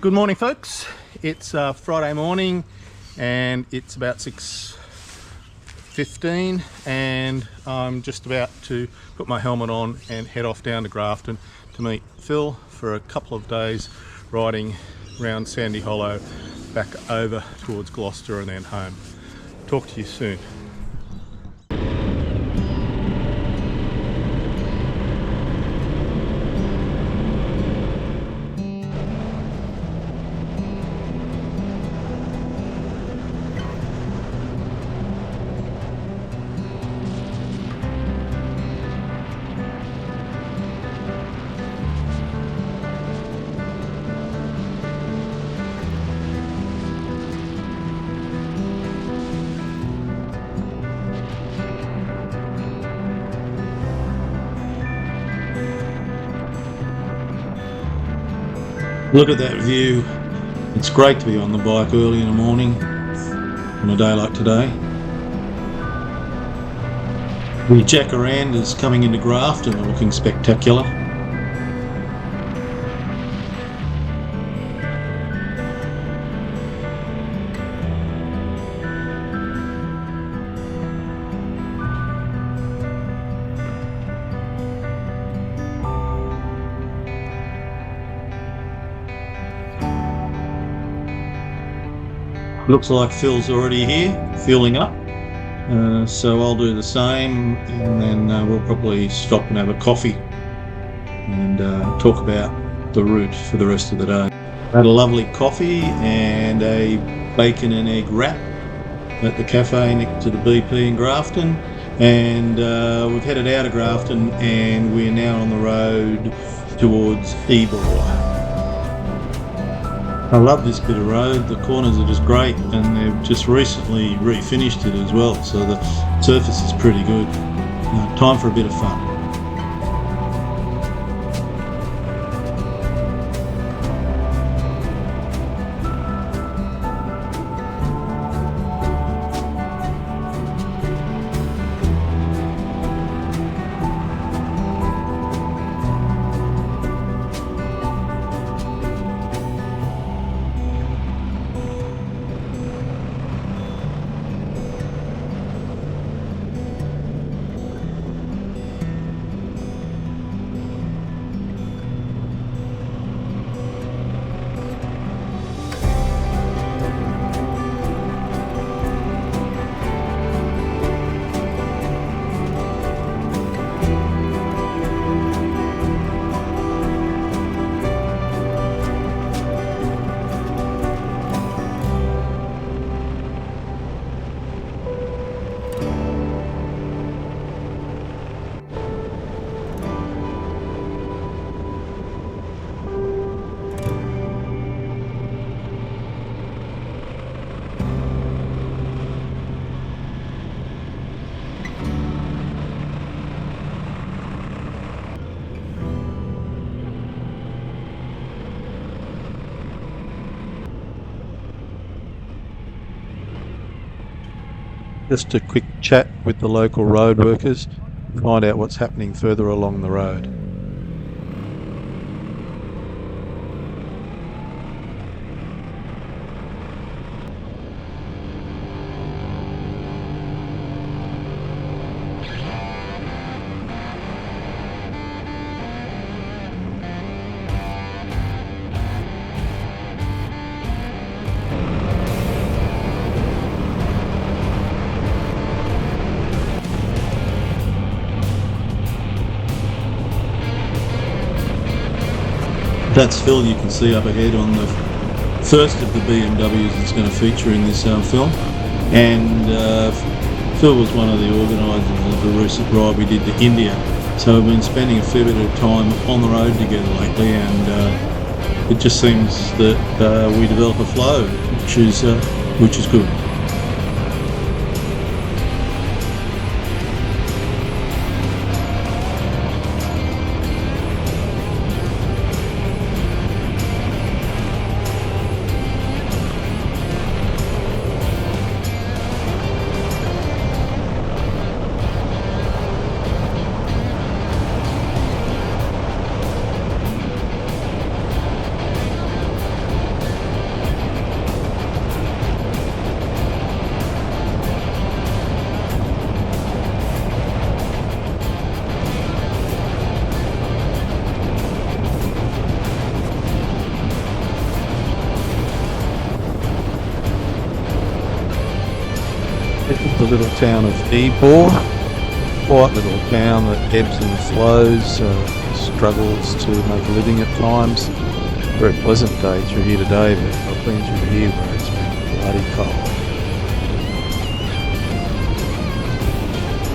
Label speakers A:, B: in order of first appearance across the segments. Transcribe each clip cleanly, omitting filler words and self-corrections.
A: Good morning, folks. It's Friday morning and it's about 6:15 and I'm just about to put my helmet on and head off down to Grafton to meet Phil for a couple of days riding around Sandy Hollow back over towards Gloucester and then home. Talk to you soon.
B: Look at that view. It's great to be on the bike early in the morning on a day like today. The jacarandas coming into Grafton are looking spectacular. Looks like Phil's already here, fueling up, so I'll do the same and then we'll probably stop and have a coffee and talk about the route for the rest of the day. Had a lovely coffee and a bacon and egg wrap at the cafe next to the BP in Grafton, and we've headed out of Grafton and we're now on the road towards Ebor. I love this bit of road. The corners are just great and they've just recently refinished it as well, so the surface is pretty good. Time for a bit of fun. Just a quick chat with the local road workers, find out what's happening further along the road. That's Phil, you can see up ahead on the first of the BMWs that's going to feature in this film, and Phil was one of the organisers of the recent ride we did to India, so we've been spending a fair bit of time on the road together lately, and it just seems that we develop a flow, which is good. the little town of Ebor. Quiet little town that ebbs and flows, struggles to make a living at times. Very pleasant day through here today, but I've been through here where it's been bloody cold.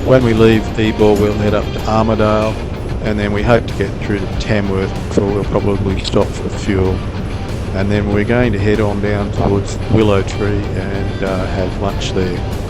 B: When we leave Ebor, we'll head up to Armidale, and then we hope to get through to Tamworth before we'll probably stop for fuel. And then we're going to head on down towards Willow Tree and have lunch there.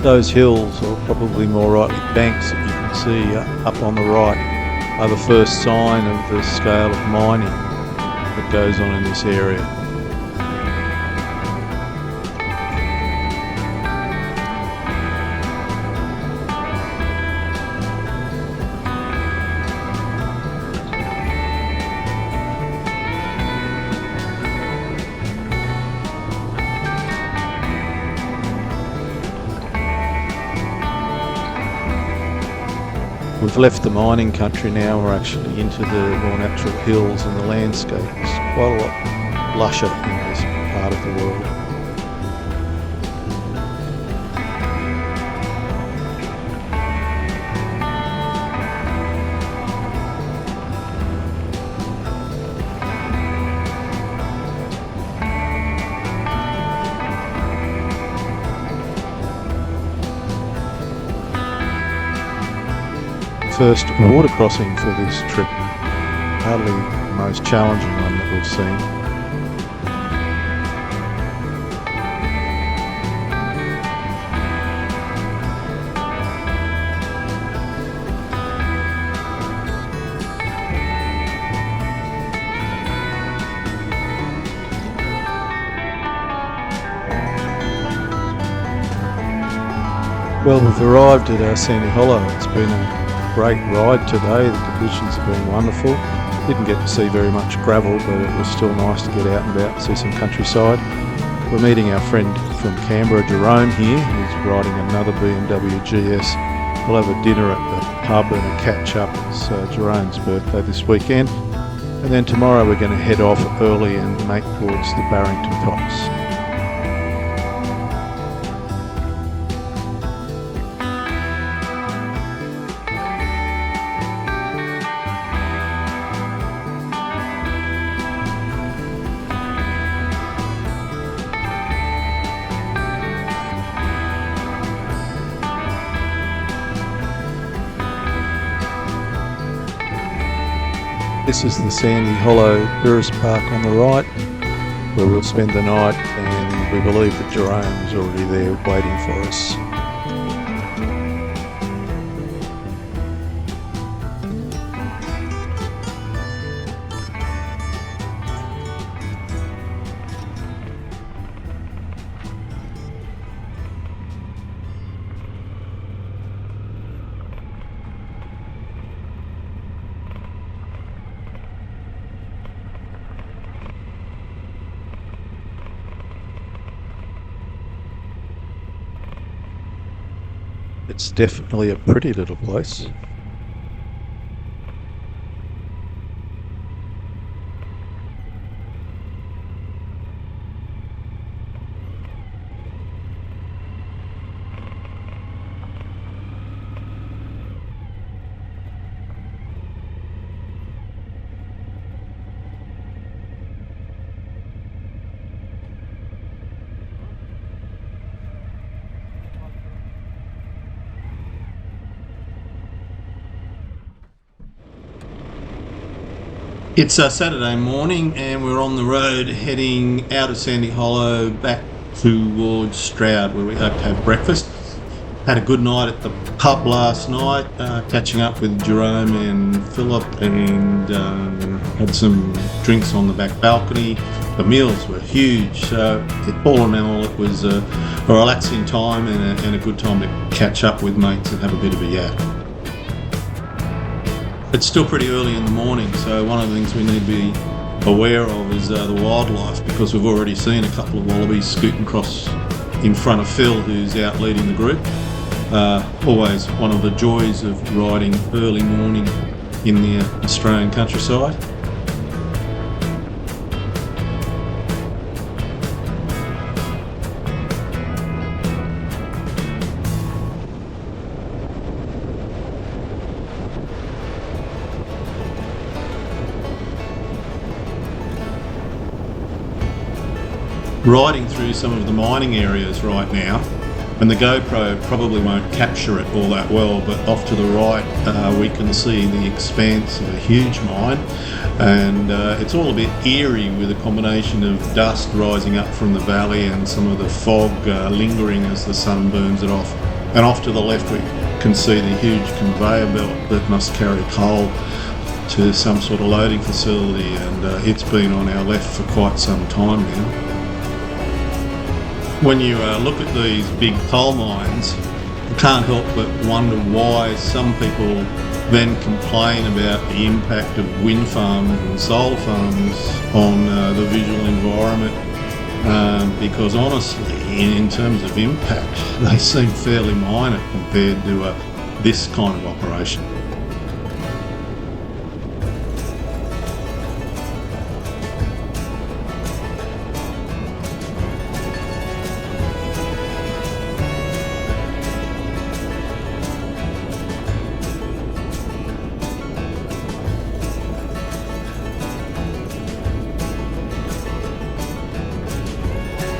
B: Those hills, or probably more rightly banks that you can see up on the right, are the first sign of the scale of mining that goes on in this area. We've left the mining country now, we're actually into the more natural hills, and the landscape is quite a lot lusher in this part of the world. First water crossing for this trip, hardly the most challenging one that we've seen. Well, we've arrived at Sandy Hollow. It's been a great ride today. The conditions have been wonderful. Didn't get to see very much gravel, but it was still nice to get out and about and see some countryside. We're meeting our friend from Canberra, Jerome, here. He's riding another BMW GS. We'll have a dinner at the pub and a catch up. It's Jerome's birthday this weekend. And then tomorrow we're going to head off early and make towards the Barrington Tops. This is the Sandy Hollow Tourist Park on the right, where we'll spend the night, and we believe that Jerome is already there waiting for us. It's definitely a pretty little place. It's Saturday morning and we're on the road heading out of Sandy Hollow back towards Stroud, where we hope to have breakfast. Had a good night at the pub last night, catching up with Jerome and Philip, and had some drinks on the back balcony. The meals were huge, so all in all it was a relaxing time and a good time to catch up with mates and have a bit of a yak. It's still pretty early in the morning, so one of the things we need to be aware of is the wildlife, because we've already seen a couple of wallabies scooting across in front of Phil, who's out leading the group. Always one of the joys of riding early morning in the Australian countryside. Riding through some of the mining areas right now, and the Gopro probably won't capture it all that well, but off to the right we can see the expanse of a huge mine, and it's all a bit eerie with a combination of dust rising up from the valley and some of the fog lingering as the sun burns it off. And off to the left we can see the huge conveyor belt that must carry coal to some sort of loading facility, and it's been on our left for quite some time now. When you look at these big coal mines, you can't help but wonder why some people then complain about the impact of wind farms and solar farms on the visual environment, because honestly, in terms of impact, they seem fairly minor compared to this kind of operation.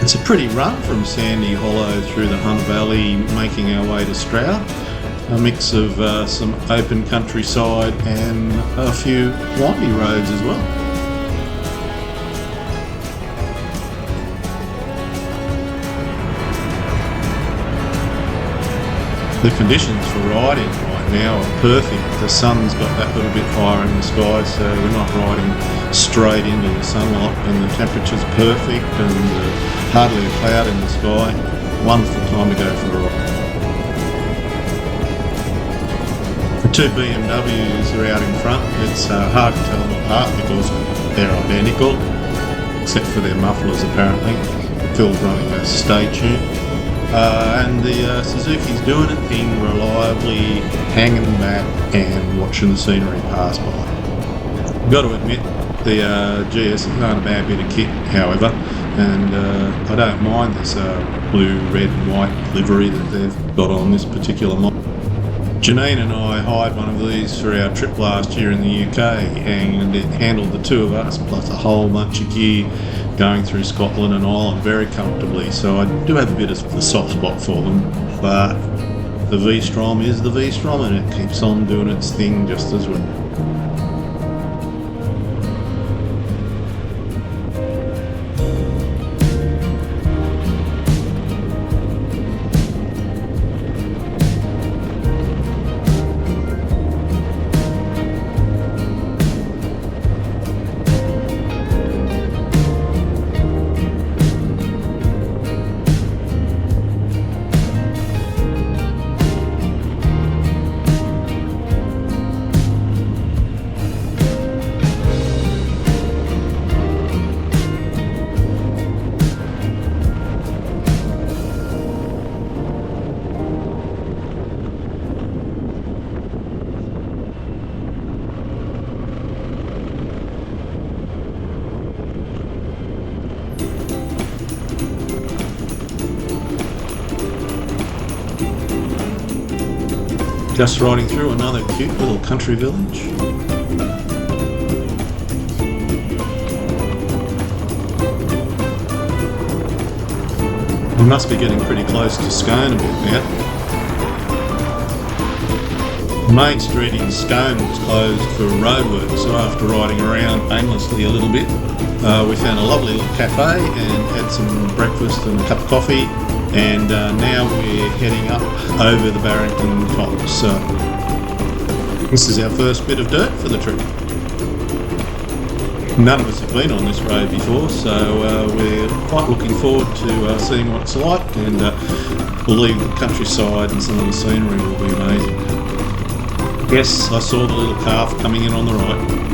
B: It's a pretty run from Sandy Hollow through the Hunt Valley, making our way to Stroud. A mix of some open countryside and a few windy roads as well. The conditions for riding right now are perfect. The sun's got that little bit higher in the sky, so we're not riding straight into the sunlight, and the temperature's perfect and hardly a cloud in the sky. Wonderful time to go for a ride. The two BMWs are out in front. It's hard to tell them apart because they're identical, except for their mufflers apparently. Phil's running a stay tune. And the Suzuki's doing it, being reliably hanging back and watching the scenery pass by. Got to admit, the GS aren't a bad bit of kit, however, and I don't mind this blue, red and white livery that they've got on this particular model. Janine and I hired one of these for our trip last year in the UK, and it handled the two of us plus a whole bunch of gear going through Scotland and Ireland very comfortably, so I do have a bit of a soft spot for them, but the Vstrom is the Vstrom and it keeps on doing its thing just as well. Just riding through another cute little country village. We must be getting pretty close to Scone a bit now. The main street in Scone was closed for roadwork, so after riding around aimlessly a little bit, we found a lovely little cafe and had some breakfast and a cup of coffee, and now we're heading up over the Barrington Tops. So this is our first bit of dirt for the trip. None of us have been on this road before, so we're quite looking forward to seeing what it's like, and believe the countryside and some of the scenery will be amazing. Yes, I saw the little calf coming in on the right.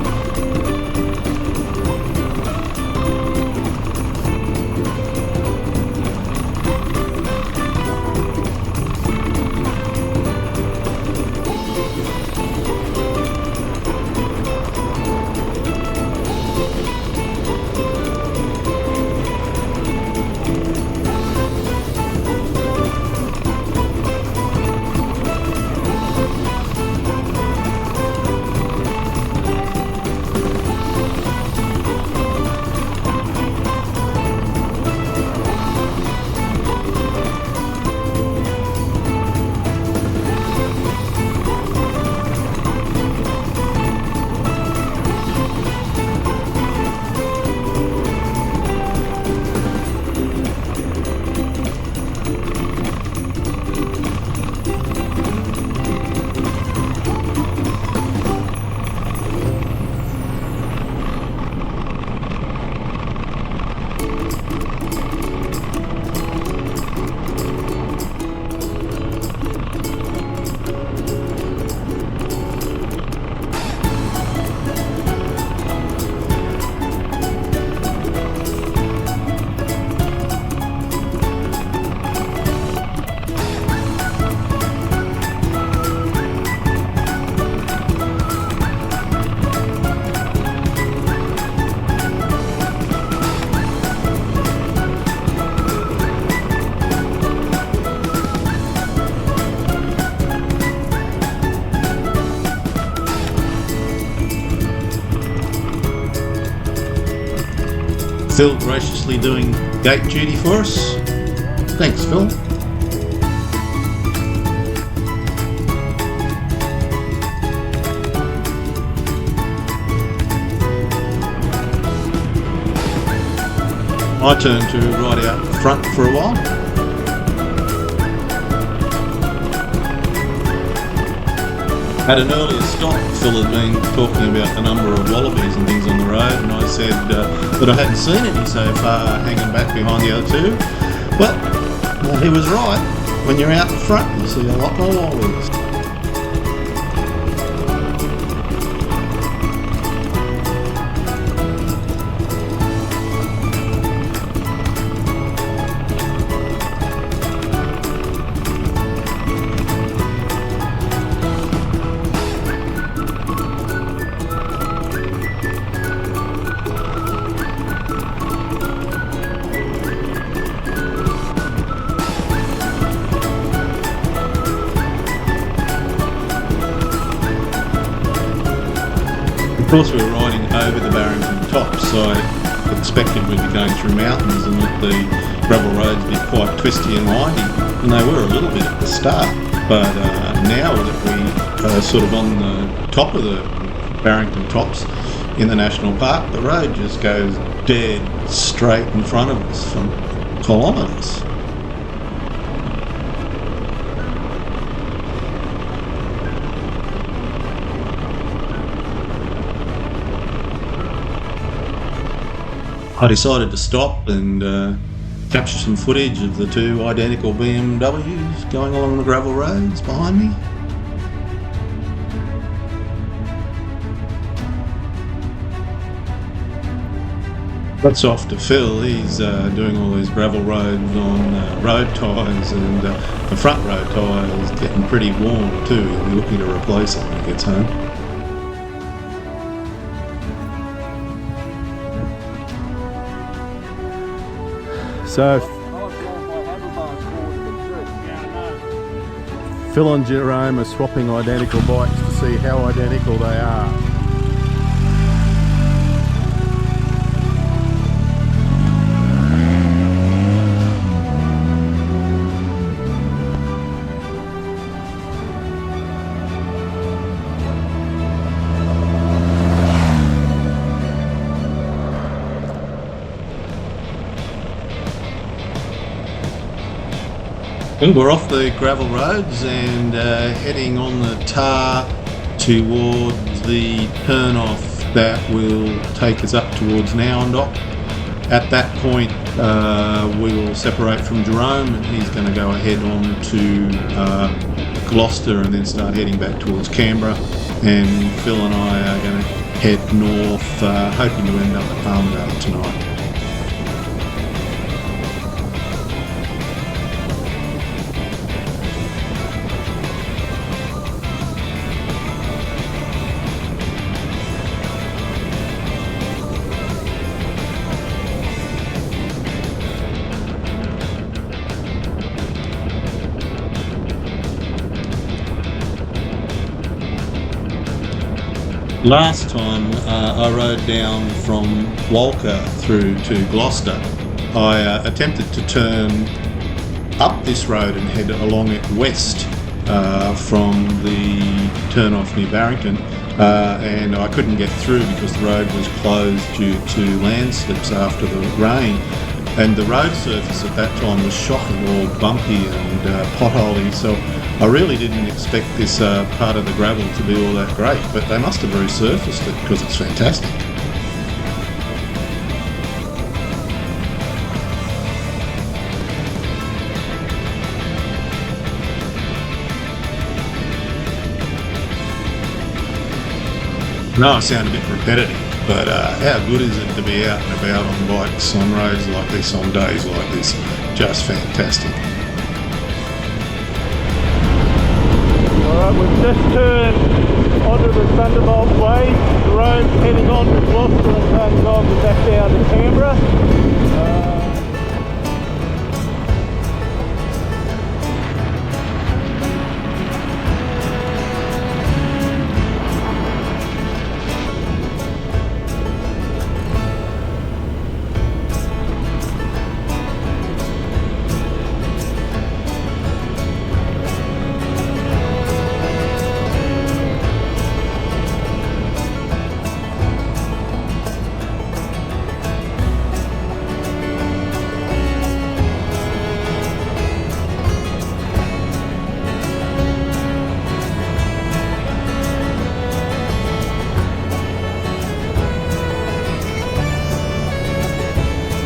B: Phil graciously doing gate duty for us. Thanks, Phil. I turned to ride out front for a while. At an earlier stop, Phil had been talking about the number of wallabies and things on the road, and I said that I hadn't seen any so far hanging back behind the other two. Well, he was right. When you're out in front, you see a lot more wallabies. Of course, we were riding over the Barrington Tops, so I expected we'd be going through mountains and that the gravel roads would be quite twisty and windy, and they were a little bit at the start. But now that we are sort of on the top of the Barrington Tops in the National Park, the road just goes dead straight in front of us for kilometres. I decided to stop and capture some footage of the two identical BMWs going along the gravel roads behind me. That's off to Phil. He's doing all these gravel roads on road tyres, and the front road tyre is getting pretty worn too. He'll be looking to replace it when he gets home.
A: So Phil and Jerome are swapping identical bikes to see how identical they are.
B: Well, we're off the gravel roads and heading on the tar towards the turn-off that will take us up towards Nowandock. At that point, we will separate from Jerome, and he's going to go ahead on to Gloucester and then start heading back towards Canberra. And Phil and I are going to head north, hoping to end up at Palmdale tonight. Last time I rode down from Walker through to Gloucester, I attempted to turn up this road and head along it west from the turn-off near Barrington, and I couldn't get through because the road was closed due to landslips after the rain. And the road surface at that time was shocking, all bumpy and potholey, so I really didn't expect this part of the gravel to be all that great, but they must have resurfaced it because it's fantastic. No, I sound a bit repetitive, but how good is it to be out and about on bikes on roads like this, on days like this? Just fantastic.
A: Alright, we've just turned onto the Thunderbolt Way. The road's heading on to Gloucester and turning on back down to Canberra.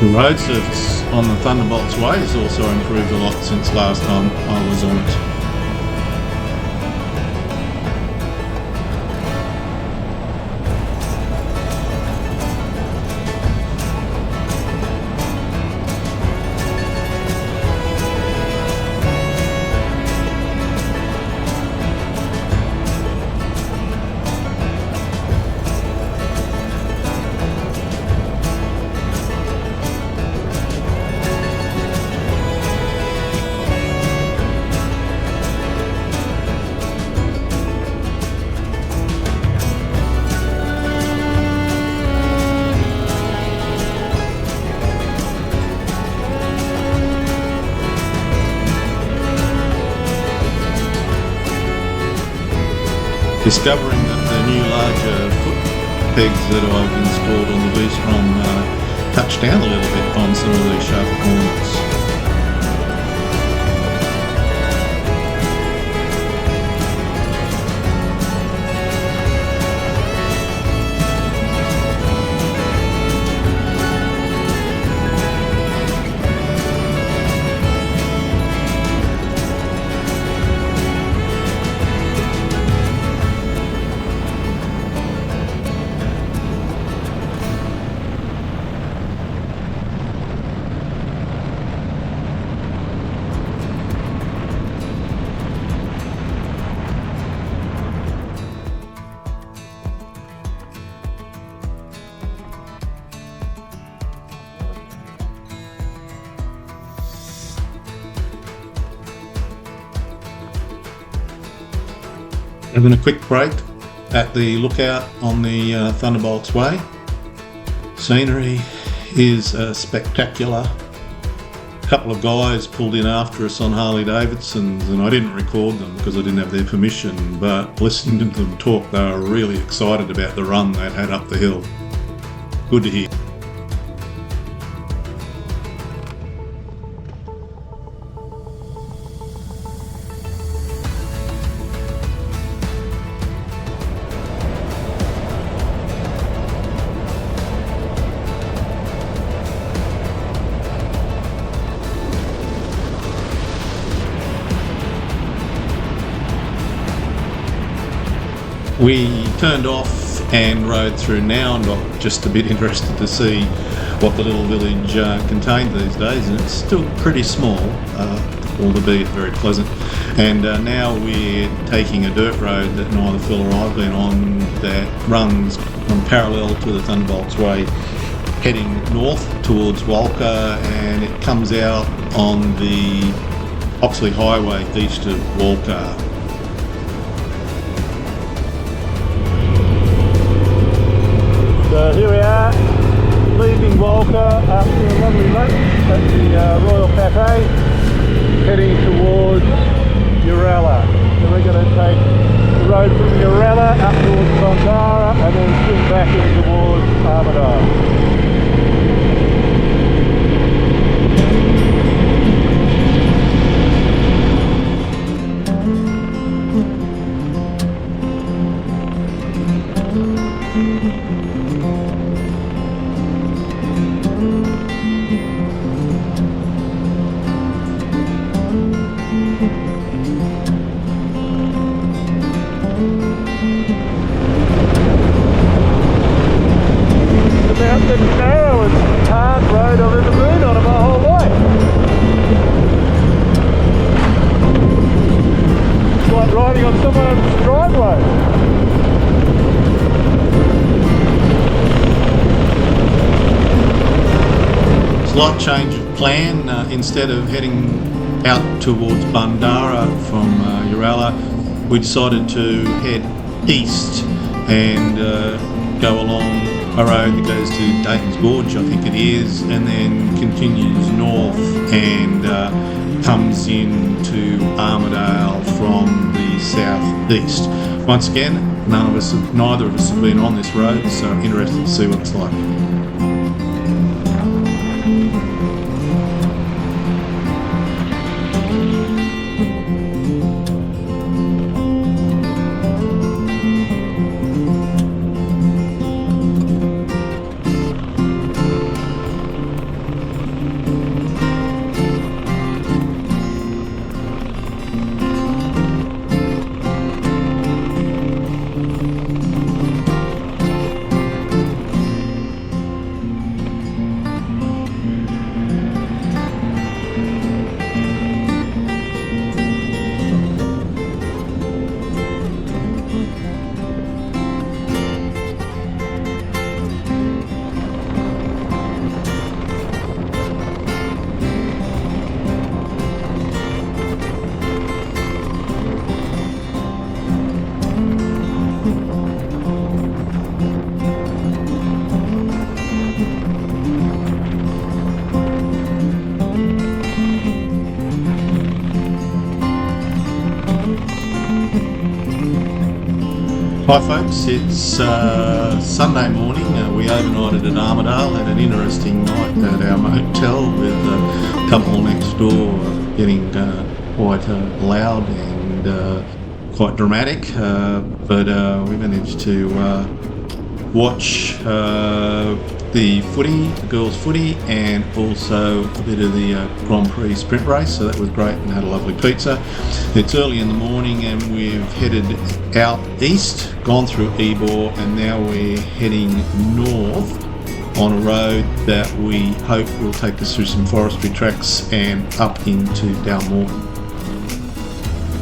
B: The road surface on the Thunderbolts Way has also improved a lot since last time I was on it. Discovering that the new larger foot pegs that I've installed on the Vstrom touch down a little bit on some of these sharp corners. Having a quick break at the lookout on the Thunderbolts Way. Scenery is spectacular. A couple of guys pulled in after us on Harley Davidsons, and I didn't record them because I didn't have their permission, but listening to them talk, they were really excited about the run they'd had up the hill. Good to hear. We turned off and rode through now and got just a bit interested to see what the little village contained these days, and it's still pretty small, albeit very pleasant. And now we're taking a dirt road that neither Phil or I've been on that runs on parallel to the Thunderbolts Way, heading north towards Walker, and it comes out on the Oxley Highway east of Walker.
A: So here we are, leaving Walker after a lovely lunch at the Royal Cafe, heading towards Uralla. So we're going to take the road from Uralla up towards Bondara and then swing back in towards Armidale. The narrowest hard road I've ever been on in my whole life. It's like riding on someone else's driveway.
B: Slight change of plan. Instead of heading out towards Bundara from Uralla, we decided to head east and go along a road that goes to Dayton's Gorge, I think it is, and then continues north and comes into Armidale from the southeast. Once again, neither of us have been on this road, so interested to see what it's like. Hi folks, it's Sunday morning. We overnighted at Armidale, had an interesting night at our motel with a couple next door getting quite loud and quite dramatic, but we managed to watch the footy, the girls' footy, and also a bit of the Grand Prix sprint race, so that was great, and had a lovely pizza. It's early in the morning and we've headed out east, gone through Ebor, and now we're heading north on a road that we hope will take us through some forestry tracks and up into Dalmore.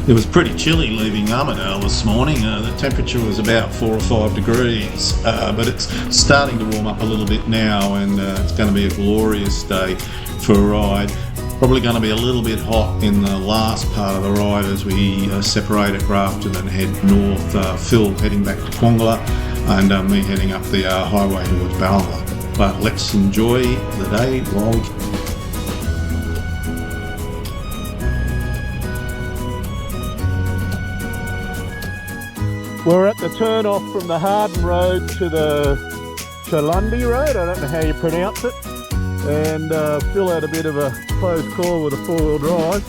B: It was pretty chilly leaving Armidale this morning. The temperature was about 4 or 5 degrees, but it's starting to warm up a little bit now, and it's going to be a glorious day for a ride. Probably going to be a little bit hot in the last part of the ride as we separate at Grafton and head north. Phil heading back to Quongla and me heading up the highway towards Ballina. But let's enjoy the day while we can.
A: We're at the turn off from the Harden Road to the Chalundi Road, I don't know how you pronounce it, and Phil had a bit of a close call with a four-wheel drive,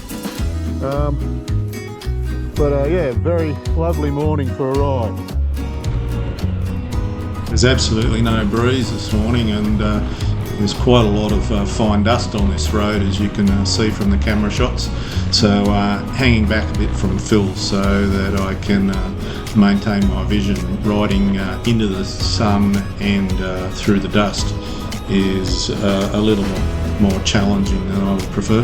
A: but yeah, very lovely morning for a ride.
B: There's absolutely no breeze this morning, and there's quite a lot of fine dust on this road, as you can see from the camera shots. So hanging back a bit from Phil so that I can maintain my vision. Riding into the sun and through the dust is a little more challenging than I would prefer.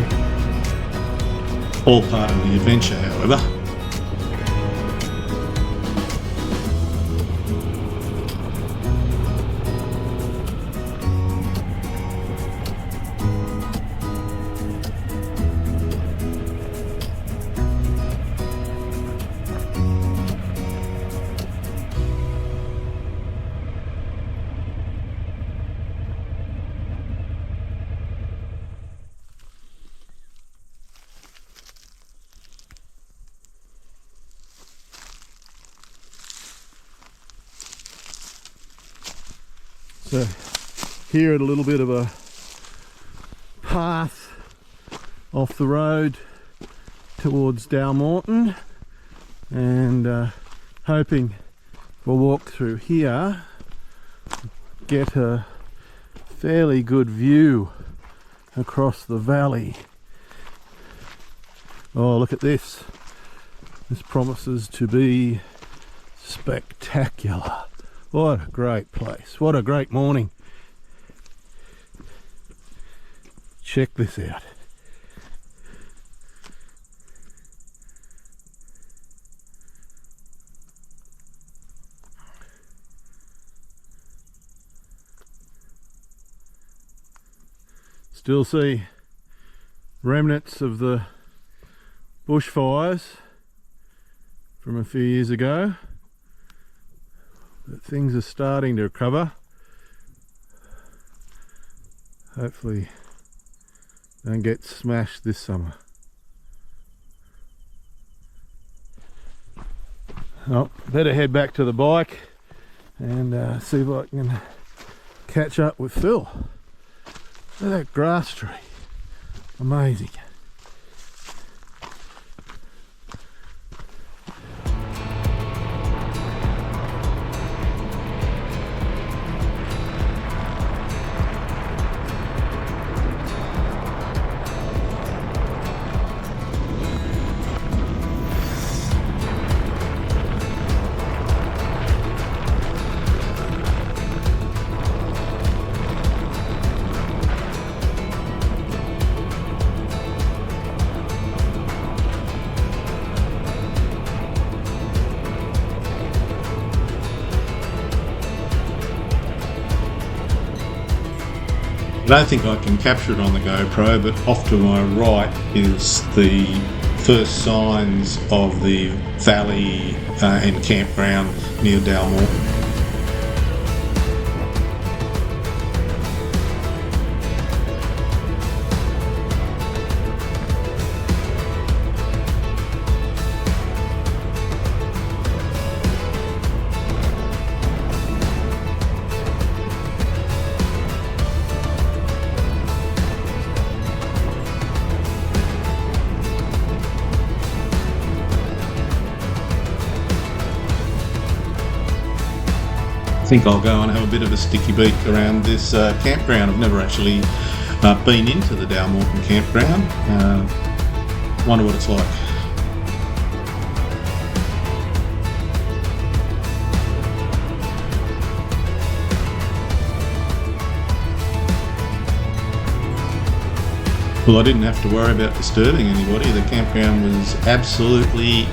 B: All part of the adventure, however.
A: So here at a little bit of a path off the road towards Dalmorton, and hoping we'll walk through here, get a fairly good view across the valley. Oh, look at this. This promises to be spectacular. What a great place. What a great morning. Check this out. Still see remnants of the bushfires from a few years ago. But things are starting to recover. Hopefully don't get smashed this summer. Oh, better head back to the bike and see if I can catch up with Phil. Look at that grass tree. Amazing.
B: I don't think I can capture it on the GoPro, but off to my right is the first signs of the valley and campground near Dalmorton. I think I'll go and have a bit of a sticky beak around this campground. I've never actually been into the Dalmorton campground. Wonder what it's like. Well, I didn't have to worry about disturbing anybody. The campground was absolutely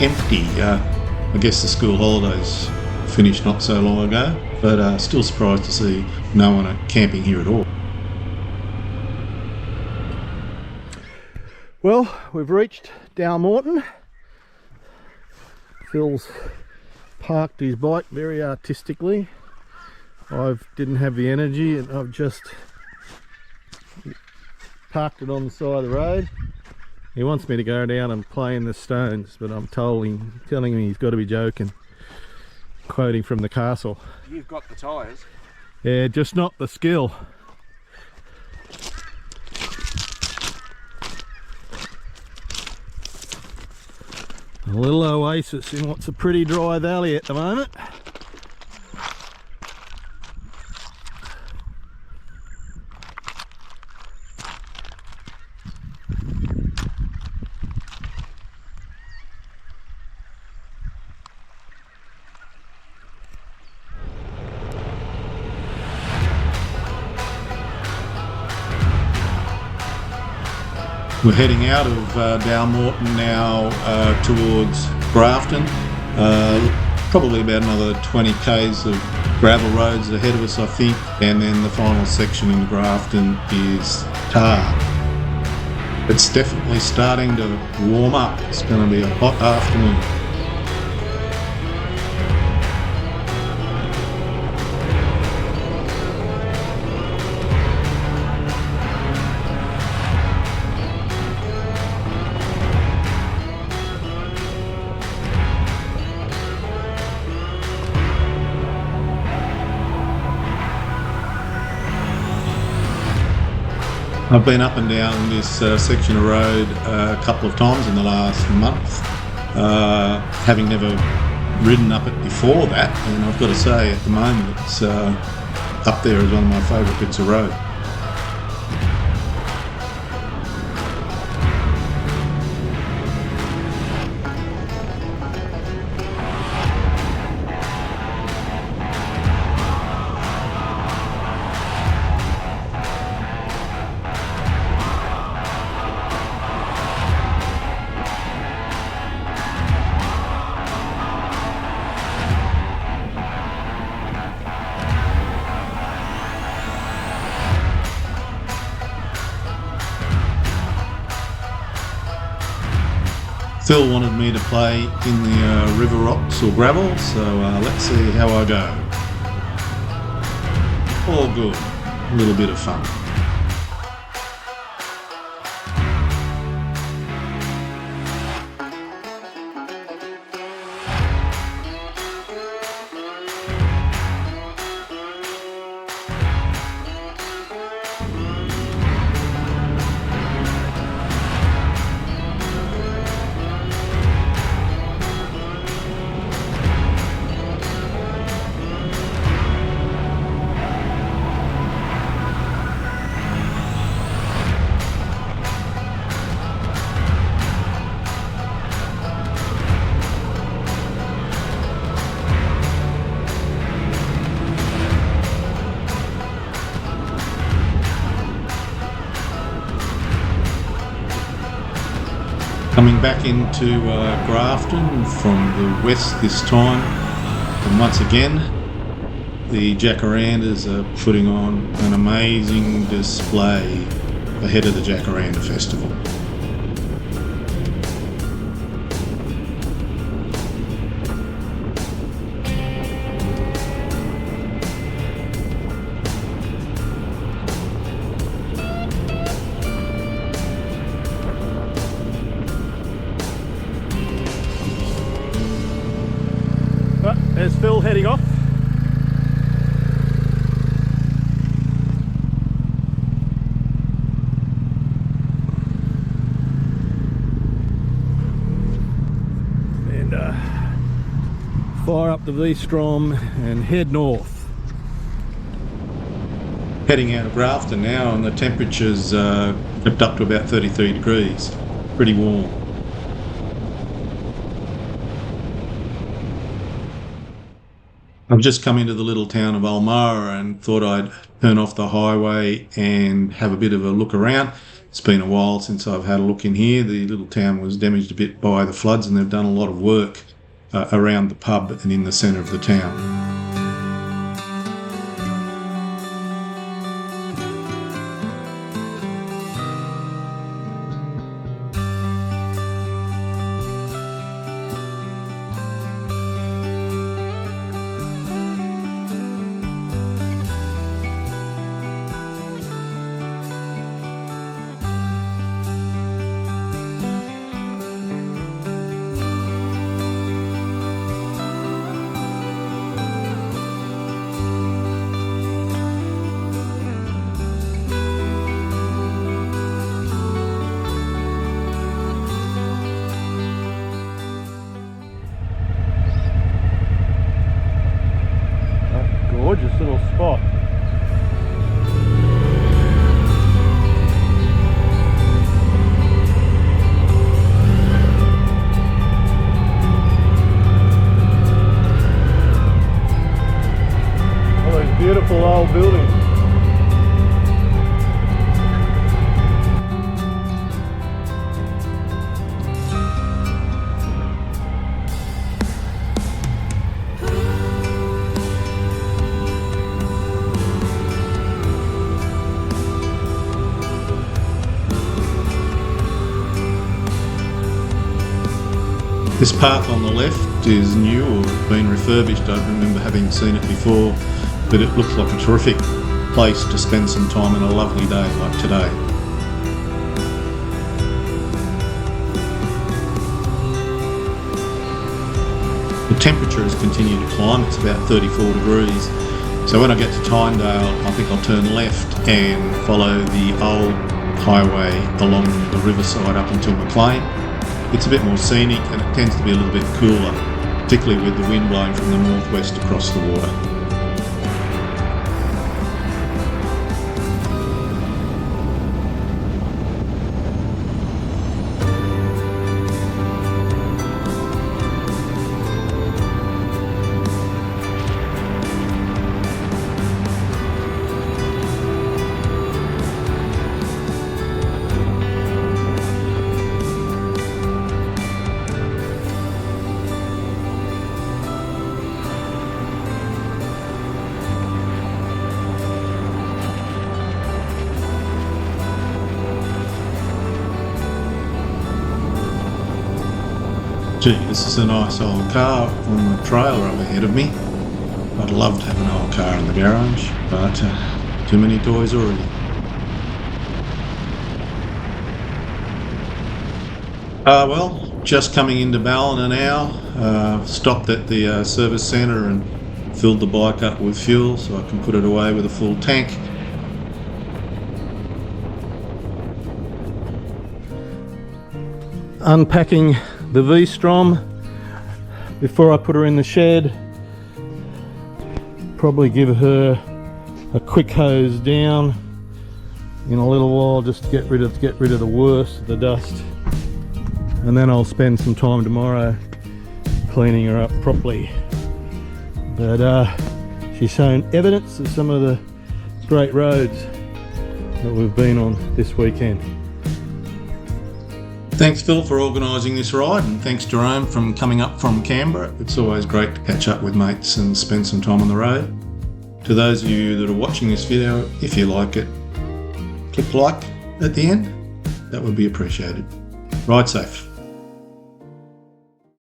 B: empty. I guess the school holidays finished not so long ago, but still surprised to see no one camping here at all.
A: Well, we've reached Dalmorton. Phil's parked his bike very artistically. I didn't have the energy and I've just parked it on the side of the road. He wants me to go down and play in the stones, but I'm telling me he's got to be joking. Quoting from the castle.
C: You've got the tyres.
A: Yeah, just not the skill. A little oasis in what's a pretty dry valley at the moment.
B: We're heading out of Dalmorton now towards Grafton. Probably about another 20 k's of gravel roads ahead of us, I think, and then the final section in Grafton is tar. It's definitely starting to warm up. It's going to be a hot afternoon. I've been up and down this section of road a couple of times in the last month, having never ridden up it before that, and I've got to say at the moment it's up there as one of my favourite bits of road. Phil wanted me to play in the river rocks or gravel, so let's see how I go. All good, a little bit of fun. Coming back into Grafton from the west this time, and once again the jacarandas are putting on an amazing display ahead of the Jacaranda Festival.
A: There's Phil heading off. And fire up the Vstrom and head north.
B: Heading out of Grafton now, and the temperature's crept up to about 33 degrees. Pretty warm. I've just come into the little town of Ulmarra and thought I'd turn off the highway and have a bit of a look around. It's been a while since I've had a look in here. The little town was damaged a bit by the floods, and they've done a lot of work around the pub and in the centre of the town.
A: Gorgeous little spot. All these beautiful old buildings.
B: This path on the left is new or been refurbished. I don't remember having seen it before, but it looks like a terrific place to spend some time on a lovely day like today. The temperature has continued to climb. It's about 34 degrees. So when I get to Tynedale, I think I'll turn left and follow the old highway along the riverside up until McLean. It's a bit more scenic and it tends to be a little bit cooler, particularly with the wind blowing from the northwest across the water. Gee, this is a nice old car on the trailer up ahead of me. I'd love to have an old car in the garage, but too many toys already. Well, just coming into Ballina now. Stopped at the service centre and filled the bike up with fuel so I can put it away with a full tank.
A: Unpacking the Vstrom before I put her in the shed. Probably give her a quick hose down in a little while just to get rid of the worst of the dust, and then I'll spend some time tomorrow cleaning her up properly. But she's shown evidence of some of the great roads that we've been on this weekend.
B: Thanks Phil for organising this ride, and thanks Jerome for coming up from Canberra. It's always great to catch up with mates and spend some time on the road. To those of you that are watching this video, if you like it, click like at the end. That would be appreciated. Ride safe.